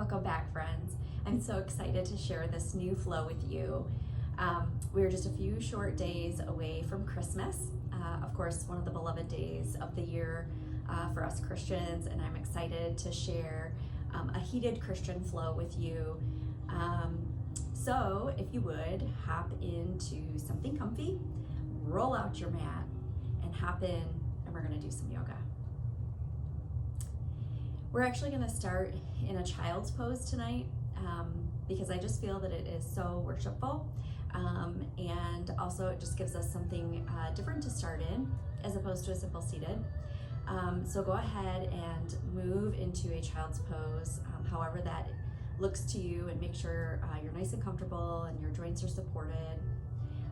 Welcome back, friends. I'm so excited to share this new flow with you. We're just a few short days away from Christmas. Of course, one of the beloved days of the year for us Christians, and I'm excited to share a heated Christian flow with you. So if you would, hop into something comfy, roll out your mat, and hop in, and we're going to do some yoga. We're actually going to start in a child's pose tonight because I just feel that it is so worshipful, and also it just gives us something different to start in as opposed to a simple seated. So go ahead and move into a child's pose, however that looks to you, and make sure you're nice and comfortable and your joints are supported.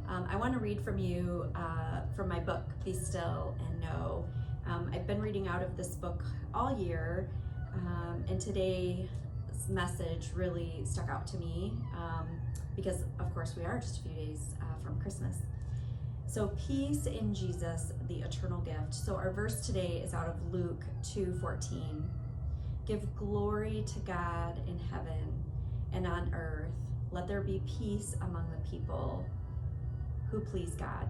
I want to read from you from my book, Be Still and Know. I've been reading out of this book all year, and today's message really stuck out to me because, of course, we are just a few days from Christmas. So, peace in Jesus, the eternal gift. So our verse today is out of Luke 2:14. Give glory to God in heaven, and on earth let there be peace among the people who please God.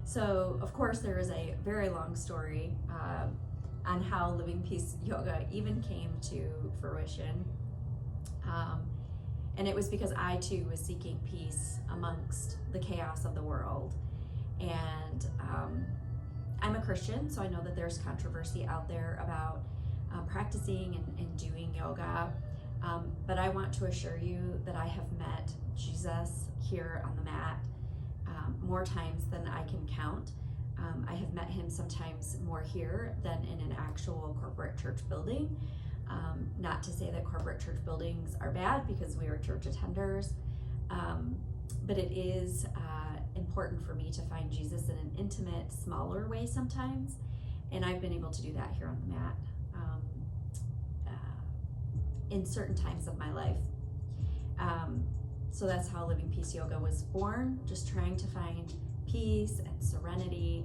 So, of course, there is a very long story on how Living Peace Yoga even came to fruition. And it was because I too was seeking peace amongst the chaos of the world. And I'm a Christian, so I know that there's controversy out there about practicing and doing yoga. But I want to assure you that I have met Jesus here on the mat more times than I can count. I have met him sometimes more here than in an actual corporate church building. Not to say that corporate church buildings are bad, because we are church attenders, but it is important for me to find Jesus in an intimate, smaller way sometimes, and I've been able to do that here on the mat in certain times of my life. So that's how Living Peace Yoga was born, just trying to find peace and serenity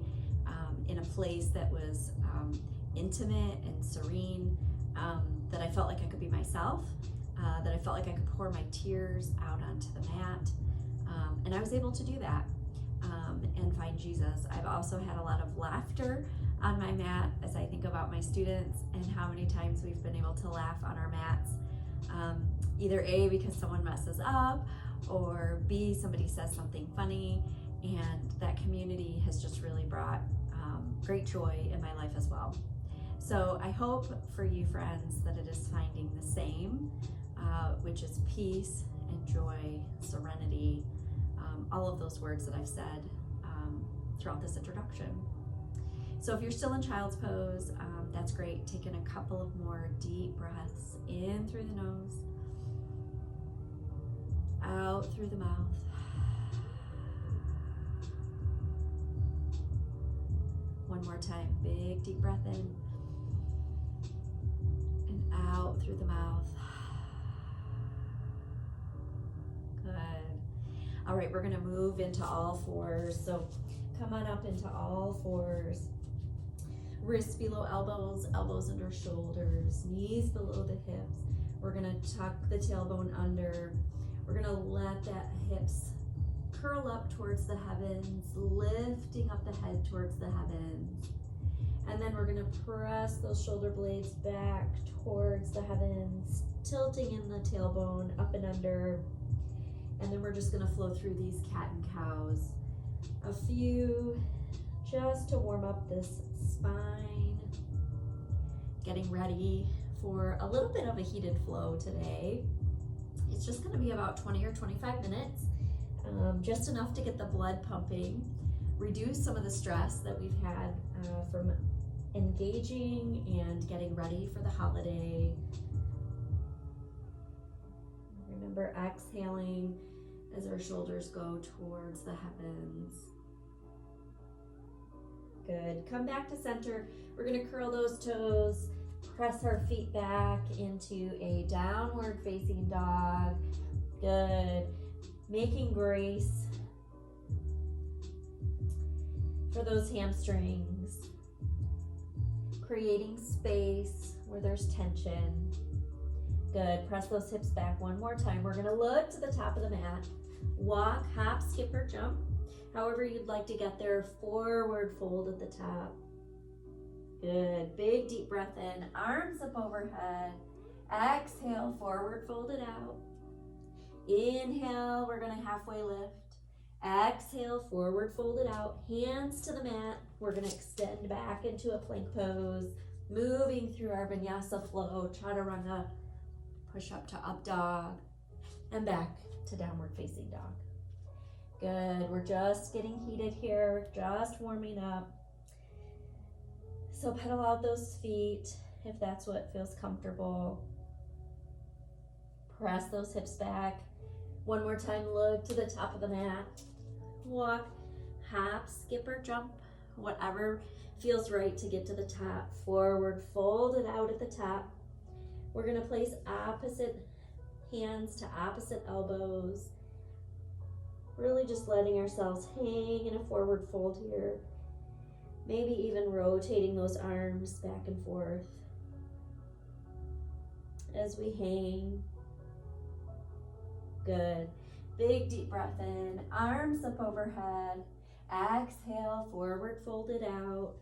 in a place that was intimate and serene, that I felt like I could be myself, that I felt like I could pour my tears out onto the mat, and I was able to do that and find Jesus. I've also had a lot of laughter on my mat as I think about my students and how many times we've been able to laugh on our mats, either A, because someone messes up, or B, somebody says something funny, and that community has just really brought great joy in my life as well. So I hope for you, friends, that it is finding the same, which is peace and joy, serenity, all of those words that I've said throughout this introduction. So if you're still in child's pose, that's great. Take in a couple of more deep breaths, in through the nose, out through the mouth. One more time, big deep breath in and out through the mouth. Good. All right, we're gonna move into all fours. So come on up into all fours. Wrists below elbows, elbows under shoulders, knees below the hips. We're gonna tuck the tailbone under. We're gonna let that hips curl up towards the heavens, lifting up the head towards the heavens. And then we're gonna press those shoulder blades back towards the heavens, tilting in the tailbone up and under. And then we're just gonna flow through these cat and cows. A few just to warm up this spine. Getting ready for a little bit of a heated flow today. It's just gonna be about 20 or 25 minutes. Just enough to get the blood pumping, reduce some of the stress that we've had from engaging and getting ready for the holiday. Remember exhaling as our shoulders go towards the heavens. Good. Come back to center. We're going to curl those toes, press our feet back into a downward facing dog. Good. Making grace for those hamstrings, creating space where there's tension. Good, press those hips back one more time. We're gonna look to the top of the mat. Walk, hop, skip, or jump. However you'd like to get there, forward fold at the top. Good, big deep breath in, arms up overhead. Exhale, forward fold it out. Inhale, we're gonna halfway lift. Exhale, forward fold it out. Hands to the mat. We're gonna extend back into a plank pose. Moving through our vinyasa flow, chaturanga. Push up to up dog. And back to downward facing dog. Good, we're just getting heated here, just warming up. So pedal out those feet if that's what feels comfortable. Press those hips back. One more time, look to the top of the mat. Walk, hop, skip, or jump, whatever feels right to get to the top. Forward, fold it out at the top. We're gonna place opposite hands to opposite elbows. Really just letting ourselves hang in a forward fold here. Maybe even rotating those arms back and forth as we hang. Good. Big deep breath in, arms up overhead. Exhale, forward fold it out.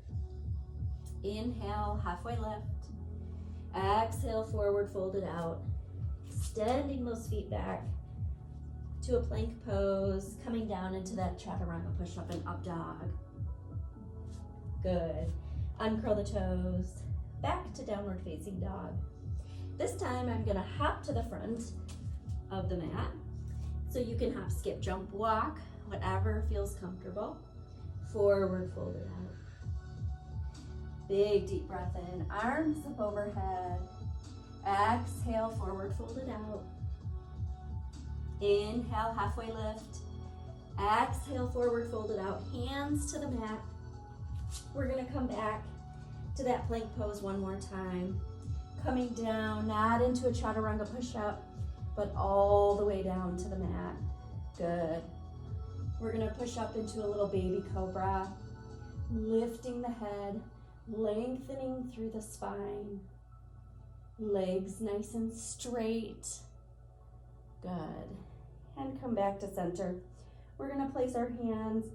Inhale, halfway lift. Exhale, forward fold it out. Extending those feet back to a plank pose, coming down into that chaturanga push-up and up dog. Good. Uncurl the toes, back to downward facing dog. This time I'm gonna hop to the front of the mat. So you can hop, skip, jump, walk, whatever feels comfortable. Forward fold it out. Big deep breath in, arms up overhead. Exhale, forward fold it out. Inhale, halfway lift. Exhale, forward fold it out. Hands to the mat. We're gonna come back to that plank pose one more time. Coming down, not into a chaturanga push-up, but all the way down to the mat. Good. We're gonna push up into a little baby cobra, lifting the head, lengthening through the spine. Legs nice and straight. Good. And come back to center. We're gonna place our hands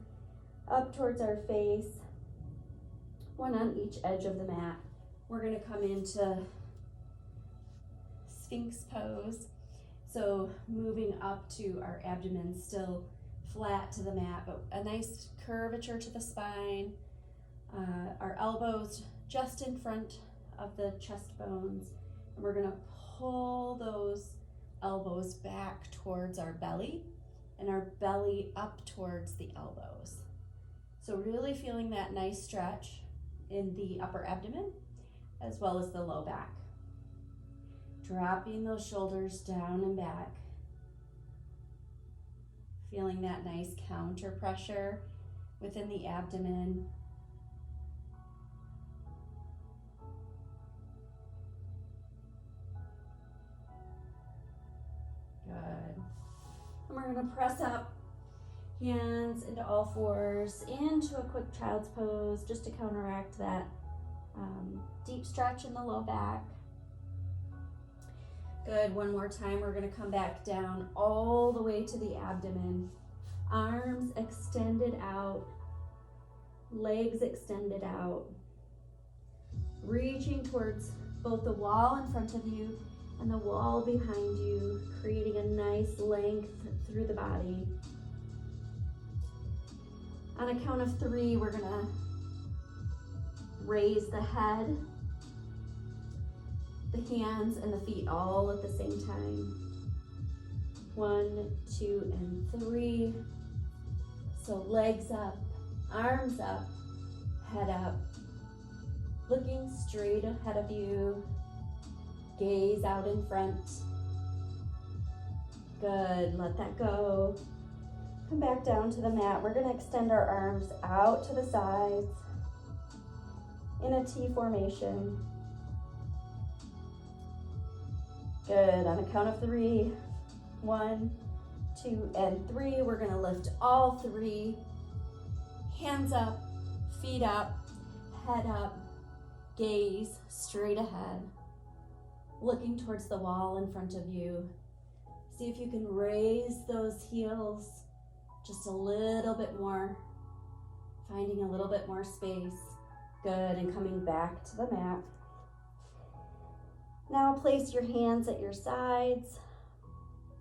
up towards our face, one on each edge of the mat. We're gonna come into Sphinx pose. So moving up to our abdomen, still flat to the mat, but a nice curvature to the spine. Our elbows just in front of the chest bones. And we're gonna pull those elbows back towards our belly and our belly up towards the elbows. So really feeling that nice stretch in the upper abdomen as well as the low back. Dropping those shoulders down and back. Feeling that nice counter pressure within the abdomen. Good. And we're gonna press up, hands into all fours, into a quick child's pose, just to counteract that deep stretch in the low back. Good, one more time, we're gonna come back down all the way to the abdomen. Arms extended out, legs extended out. Reaching towards both the wall in front of you and the wall behind you, creating a nice length through the body. On a count of 3, we're gonna raise the head, the hands, and the feet all at the same time. 1, 2, and 3. So legs up, arms up, head up, looking straight ahead of you. Gaze out in front. Good, let that go. Come back down to the mat. We're gonna extend our arms out to the sides in a T formation. Good, on a count of 3. 1, 2, and 3. We're gonna lift all 3. Hands up, feet up, head up, gaze straight ahead. looking towards the wall in front of you. See if you can raise those heels just a little bit more, finding a little bit more space. Good, and coming back to the mat. Now place your hands at your sides,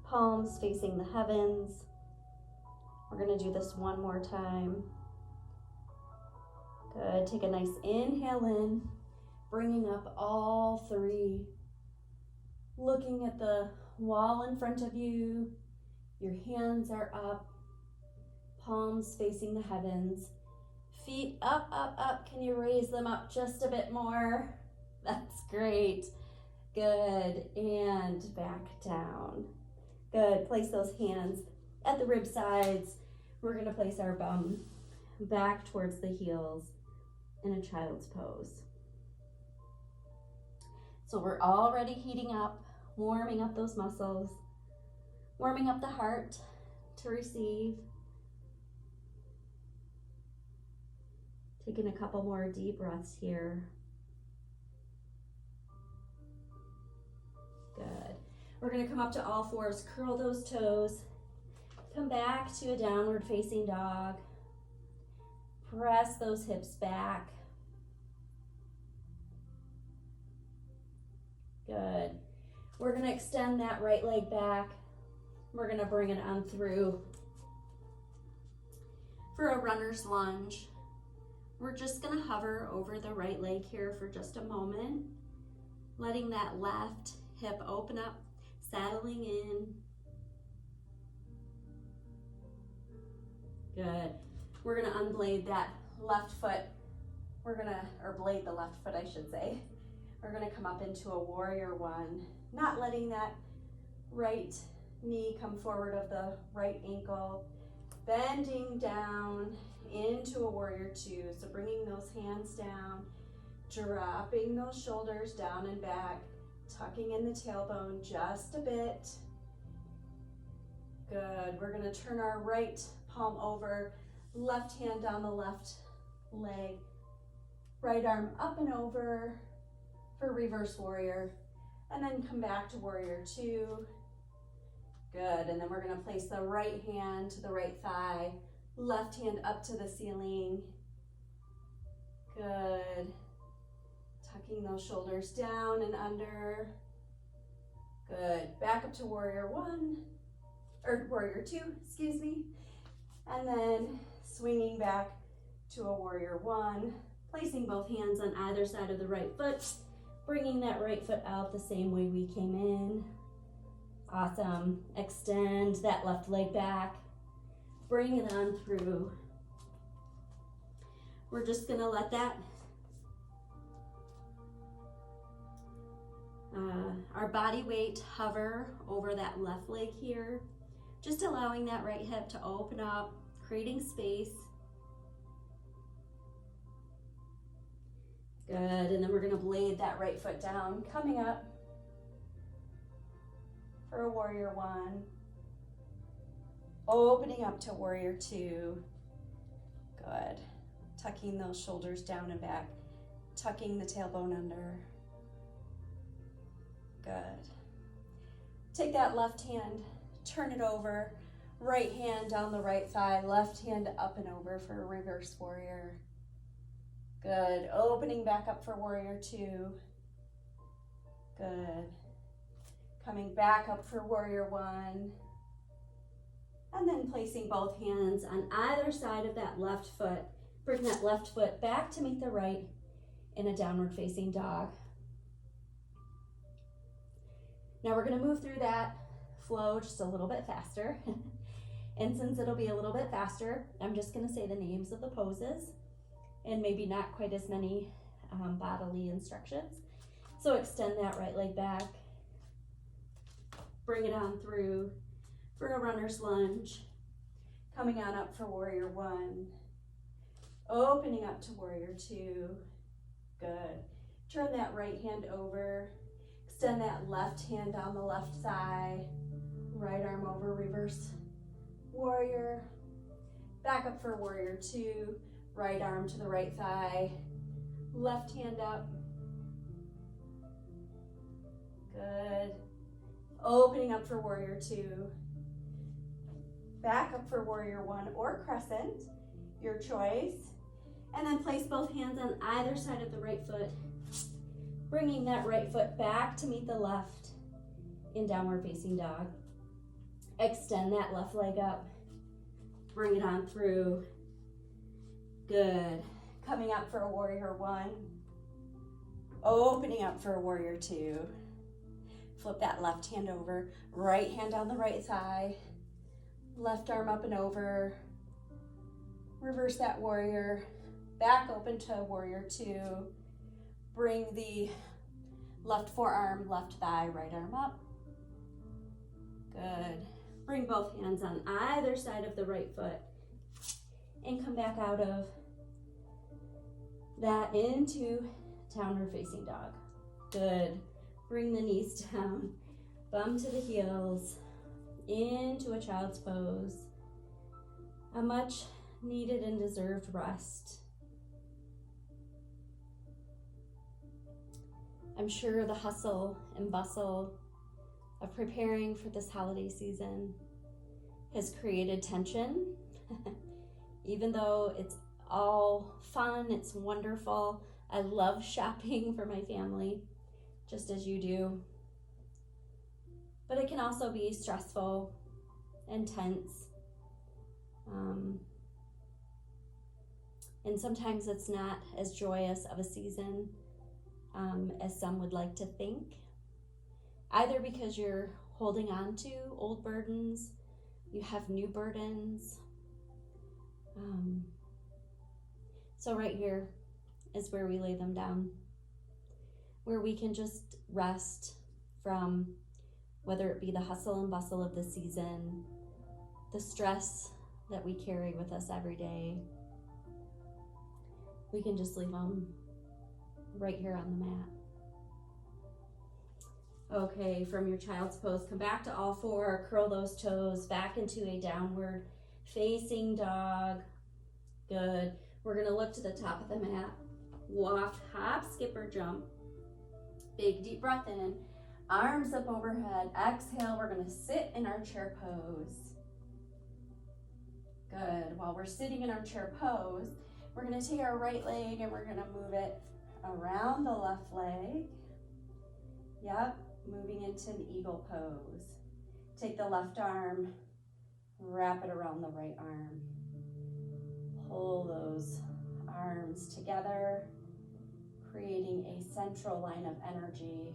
palms facing the heavens. We're gonna do this one more time. Good, take a nice inhale in, bringing up all three. Looking at the wall in front of you, your hands are up, palms facing the heavens. Feet up, up, up. Can you raise them up just a bit more? That's great. Good, and back down. Good, place those hands at the rib sides. We're gonna place our bum back towards the heels in a child's pose. So we're already heating up, warming up those muscles, warming up the heart to receive. Taking a couple more deep breaths here. Good. We're gonna come up to all fours, curl those toes, come back to a downward facing dog. Press those hips back. Good. We're gonna extend that right leg back. We're gonna bring it on through for a runner's lunge. We're just gonna hover over the right leg here for just a moment, letting that left hip open up, saddling in. Good. We're gonna unblade that left foot. Or blade the left foot, I should say. We're gonna come up into a warrior one, not letting that right knee come forward of the right ankle, bending down into a warrior two. So bringing those hands down, dropping those shoulders down and back, tucking in the tailbone just a bit. Good. We're gonna turn our right palm over, left hand down the left leg, right arm up and over for reverse warrior, and then come back to warrior two. Good, and then we're gonna place the right hand to the right thigh, left hand up to the ceiling. Good. Tucking those shoulders down and under. Good. Back up to warrior one, or warrior two, excuse me. And then swinging back to a warrior one, placing both hands on either side of the right foot, bringing that right foot out the same way we came in. Awesome. Extend that left leg back. Bring it on through. We're just gonna let that, our body weight hover over that left leg here, just allowing that right hip to open up, creating space. Good, and then we're gonna blade that right foot down, coming up for a warrior one. Opening up to warrior two. Good. Tucking those shoulders down and back, tucking the tailbone under. Good. Take that left hand, turn it over, right hand down the right thigh, left hand up and over for a reverse warrior. Good. Opening back up for warrior two. Good. Coming back up for warrior one. And then placing both hands on either side of that left foot. Bring that left foot back to meet the right in a downward facing dog. Now we're gonna move through that flow just a little bit faster. And since it'll be a little bit faster, I'm just gonna say the names of the poses and maybe not quite as many bodily instructions. So extend that right leg back, bring it on through for a runner's lunge, coming on up for warrior one, opening up to warrior two. Good. Turn that right hand over, extend that left hand down the left thigh, right arm over, reverse warrior, back up for warrior two, right arm to the right thigh, left hand up. Good. Opening up for warrior two. Back up for warrior one or crescent, your choice. And then place both hands on either side of the right foot, bringing that right foot back to meet the left in downward facing dog. Extend that left leg up, bring it on through. Good. Coming up for a warrior one, opening up for a warrior two. Flip that left hand over, right hand on the right thigh, left arm up and over. Reverse that warrior, back open to warrior two. Bring the left forearm, left thigh, right arm up. Good. Bring both hands on either side of the right foot and come back out of that into downward facing dog. Good. Bring the knees down, bum to the heels, into a child's pose. A much needed and deserved rest. I'm sure the hustle and bustle of preparing for this holiday season has created tension. Even though it's all fun, it's wonderful. I love shopping for my family, just as you do. But it can also be stressful and tense. And sometimes it's not as joyous of a season as some would like to think. Either because you're holding on to old burdens, you have new burdens. So right here is where we lay them down, where we can just rest from whether it be the hustle and bustle of the season, the stress that we carry with us every day. We can just leave them right here on the mat. Okay, from your child's pose, come back to all four, curl those toes back into a downward facing dog. Good. We're gonna look to the top of the mat. Waft, hop, skip, or jump. Big deep breath in, arms up overhead. Exhale, we're gonna sit in our chair pose. Good. While we're sitting in our chair pose, we're gonna take our right leg and we're gonna move it around the left leg. Yep, moving into an eagle pose. Take the left arm, wrap it around the right arm. Pull those arms together, creating a central line of energy.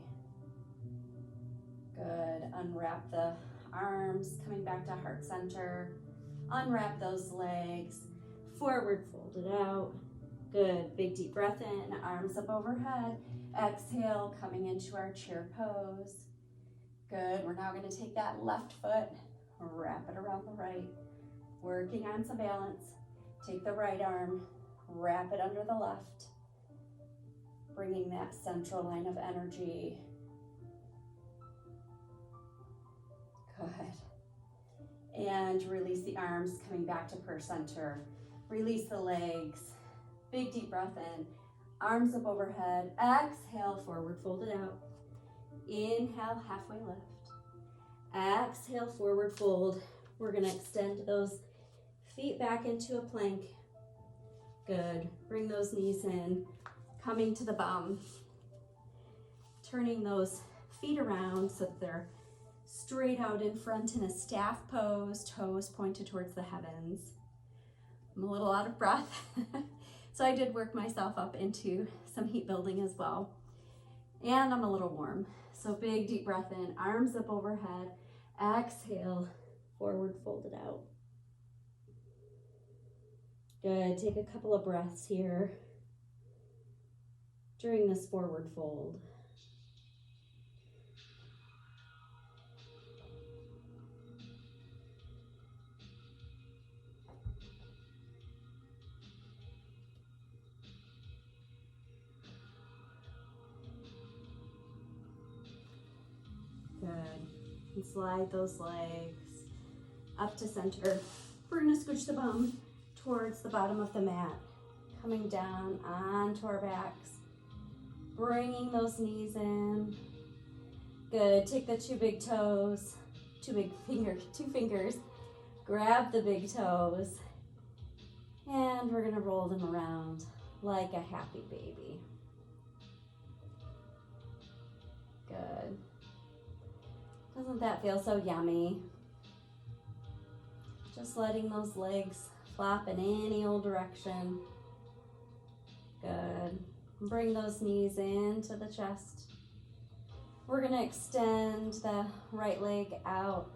Good. Unwrap the arms, coming back to heart center. Unwrap those legs, forward fold it out. Good. Big deep breath in, arms up overhead. Exhale, coming into our chair pose. Good. We're now going to take that left foot, wrap it around the right, working on some balance. Take the right arm, wrap it under the left, bringing that central line of energy. Good. And release the arms, coming back to per center. Release the legs. Big deep breath in, arms up overhead. Exhale, forward fold it out. Inhale, halfway lift. Exhale, forward fold. We're going to extend those feet back into a plank. Good. Bring those knees in, coming to the bum. Turning those feet around so that they're straight out in front in a staff pose, toes pointed towards the heavens. I'm a little out of breath, so I did work myself up into some heat building as well. And I'm a little warm. So big deep breath in, arms up overhead. Exhale, forward fold it out. Good. Take a couple of breaths here during this forward fold. Good. And slide those legs up to center. We're going to scooch the bum towards the bottom of the mat, coming down onto our backs, bringing those knees in. Good. Take the two fingers, grab the big toes, and we're gonna roll them around like a happy baby. Good. Doesn't that feel so yummy? Just letting those legs flop in any old direction. Good. Bring those knees into the chest. We're going to extend the right leg out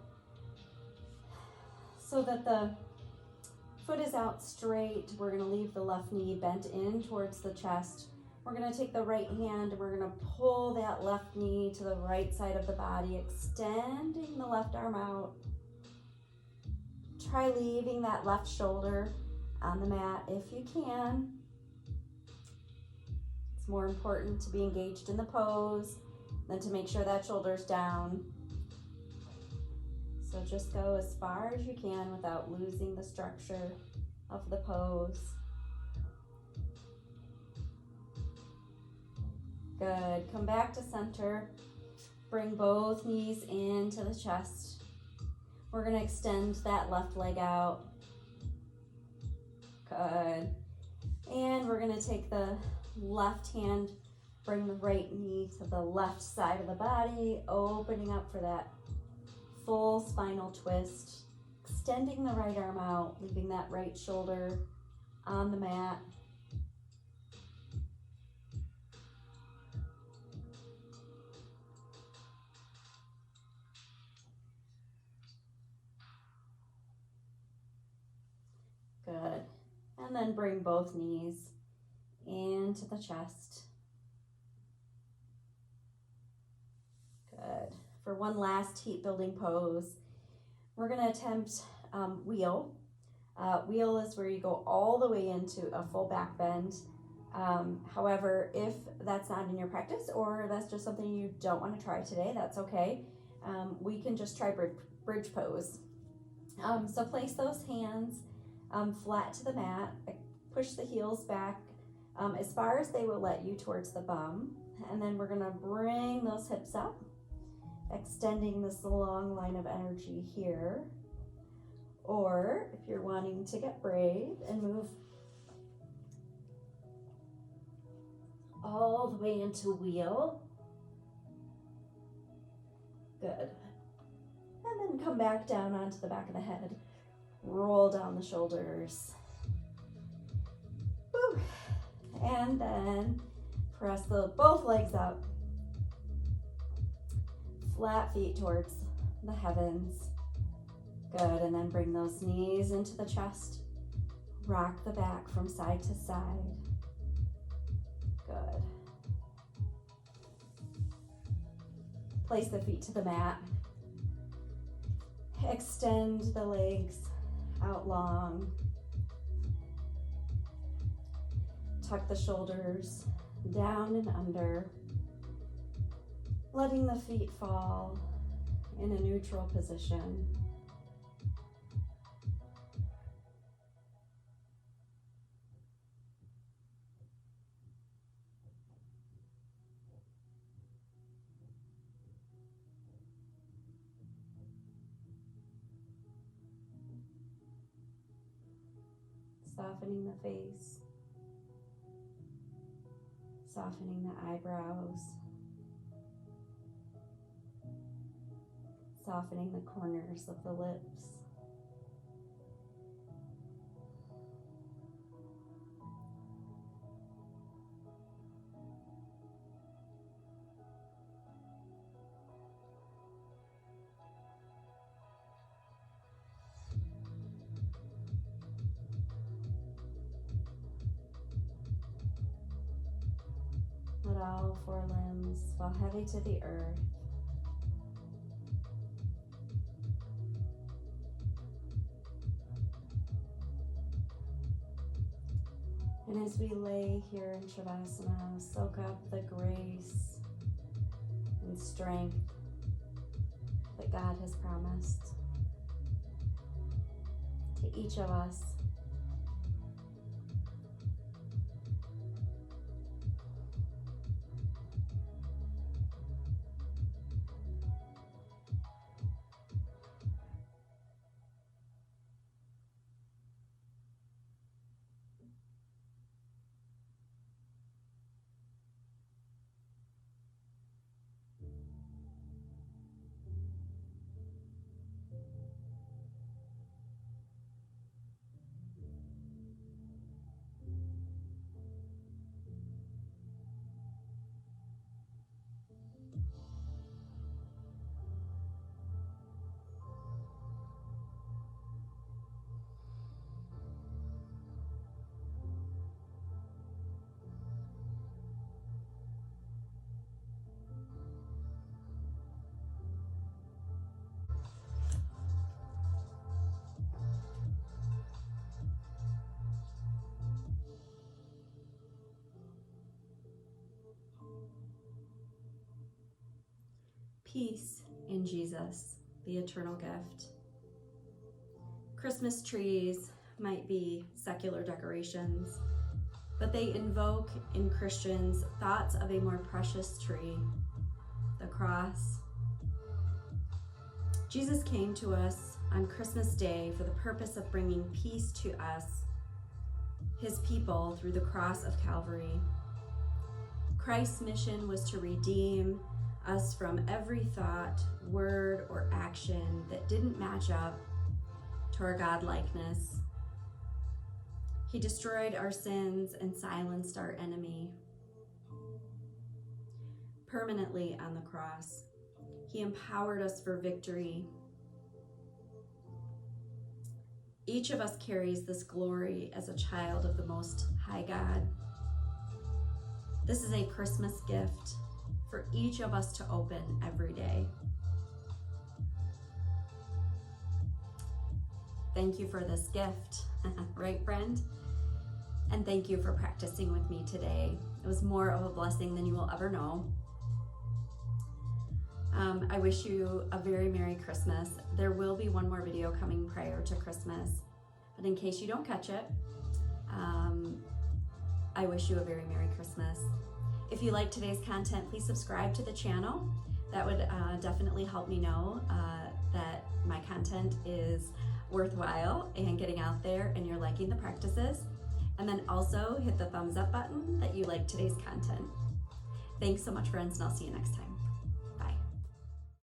so that the foot is out straight. We're going to leave the left knee bent in towards the chest. We're going to take the right hand and we're going to pull that left knee to the right side of the body, extending the left arm out. Try leaving that left shoulder on the mat if you can. It's more important to be engaged in the pose than to make sure that shoulder's down. So just go as far as you can without losing the structure of the pose. Good. Come back to center. Bring both knees into the chest. We're going to extend that left leg out. Good. And we're going to take the left hand, bring the right knee to the left side of the body, opening up for that full spinal twist. Extending the right arm out, leaving that right shoulder on the mat. Good. And then bring both knees into the chest. Good. For one last heat building pose, we're going to attempt wheel. Wheel is where you go all the way into a full back bend. However, if that's not in your practice or that's just something you don't want to try today, that's okay. We can just try bridge pose. So place those hands flat to the mat, push the heels back as far as they will let you towards the bum, and then we're going to bring those hips up, extending this long line of energy here. Or if you're wanting to get brave and move all the way into wheel. Good. And then come back down onto the back of the head. Roll down the shoulders. Woo. And then press both legs up. Flat feet towards the heavens. Good, and then bring those knees into the chest. Rock the back from side to side. Good. Place the feet to the mat. Extend the legs out long. Tuck the shoulders down and under. Letting the feet fall in a neutral position. Softening the face, softening the eyebrows, softening the corners of the lips. Let all four limbs fall heavy to the earth. And as we lay here in Shavasana, soak up the grace and strength that God has promised to each of us. peace in Jesus, the eternal gift. Christmas trees might be secular decorations, but they invoke in Christians thoughts of a more precious tree, the cross. Jesus came to us on Christmas Day for the purpose of bringing peace to us, his people, through the cross of Calvary. Christ's mission was to redeem us from every thought, word, or action that didn't match up to our God-likeness. He destroyed our sins and silenced our enemy. Permanently on the cross, he empowered us for victory. Each of us carries this glory as a child of the Most High God. This is a Christmas gift for each of us to open every day. Thank you for this gift, right, friend? And thank you for practicing with me today. It was more of a blessing than you will ever know. I wish you a very Merry Christmas. There will be one more video coming prior to Christmas, but in case you don't catch it, I wish you a very Merry Christmas. If you like today's content, please subscribe to the channel. That would definitely help me know that my content is worthwhile and getting out there and you're liking the practices. And then also hit the thumbs up button that you like today's content. Thanks so much, friends, and I'll see you next time.